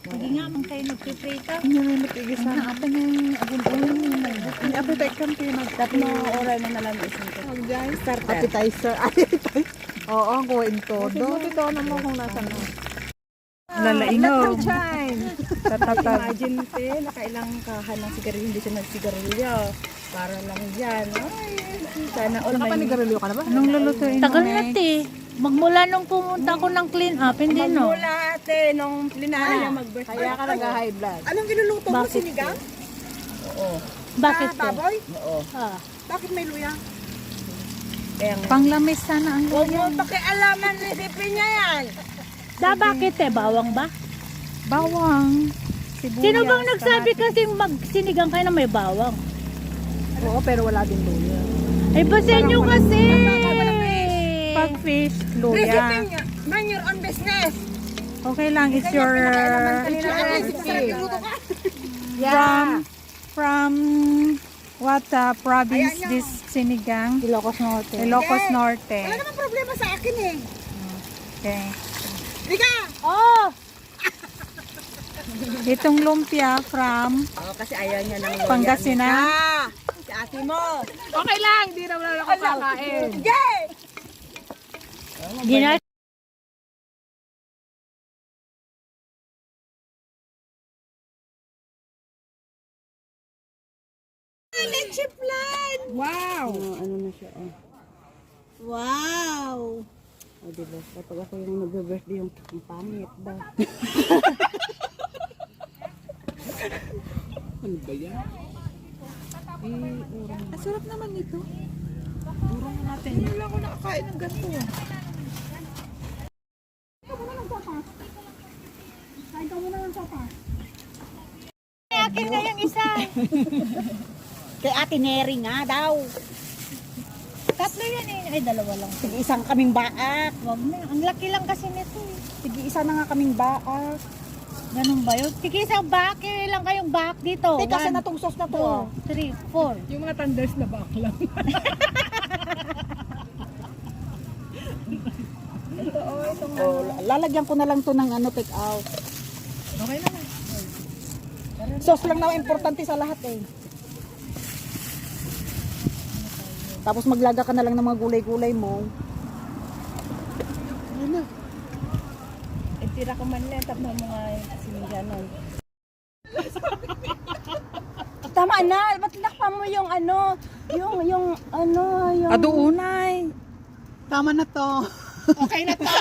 Hindi nga man kayo nagpiprito. Hindi may matigisa. Apa niya yung abon-abon. Hindi apa tayo kampi. Tatlo oras na nalang isang ko. Starter. Appetizer. Oo, kuhain todo. Ito naman kung nasan na. Lalaingaw. Imagine te, nakailang kahan ng sigarilyo, hindi siya nagsigarilyo. Para lang dyan. Ay, sana all Nakapanigarilyo ka na ba? Anong lulutuin mo, Tagal na Meg? te. Magmula nung pumunta ko ng clean up, hindi no? magmula ate, nung plinara niya mag-birthday. Kaya ka nag-high blood. Anong ginuluto mo, sinigang? Oo. Bakit te? Baboy? Oo. Ah. Bakit may luya? Kaya nga. Panglamis sana ang Huwag mo pakialaman recipe niya yan. Bakit te? Bawang ba? bawang, sibuyas. Sino bang nagsabi kasing magsinigang kayo na may bawang? Oo, pero wala din luya. Ay, basin nyo kasi! Pag fish, Recipe luya. niya. Man your own business. Okay lang, it's your from what province this sinigang? Ilocos Norte. Ilocos Norte. Wala naman problema sa akin eh. Okay. Rika! Oh! Itong lumpia from Oo, kasi ayaw niya ng loya. Pangasinan. Ah, si ate mo. Okay lang, hindi naman ako kakain. Yay! Gina Wow! Ano na siya, oh. Wow! O, diba? Kapag ako yung nag-birthday yung pangit ba? Ano ba yan? Ang sarap naman nito. Urong natin. Hindi lang ako nakakain ng ganito. akin na yung isa. Kay Ate Neri nga daw. Tatlo yan eh. Ay, dalawa lang. Sige, isang kaming baak. Wag na. Ang laki lang kasi nito eh. Sige, isa na nga kaming baak. Ganun ba yun? Sige, isang back. Ilan kayong back dito? Teka, saan 1, na tong sauce na to? ah? 2, 3, 4. Yung mga tanders na baklang. Oh, lalagyan ko na lang to ng ano, take out. Okay naman. Sauce lang naman importante sa lahat eh. Tapos maglaga ka na lang ng mga gulay-gulay mo. Tira ko man lang, tap na mga siniganon. Tama na, ba't tinakpan mo yung ano, yung Aduunay. Tama na to. Okay na to.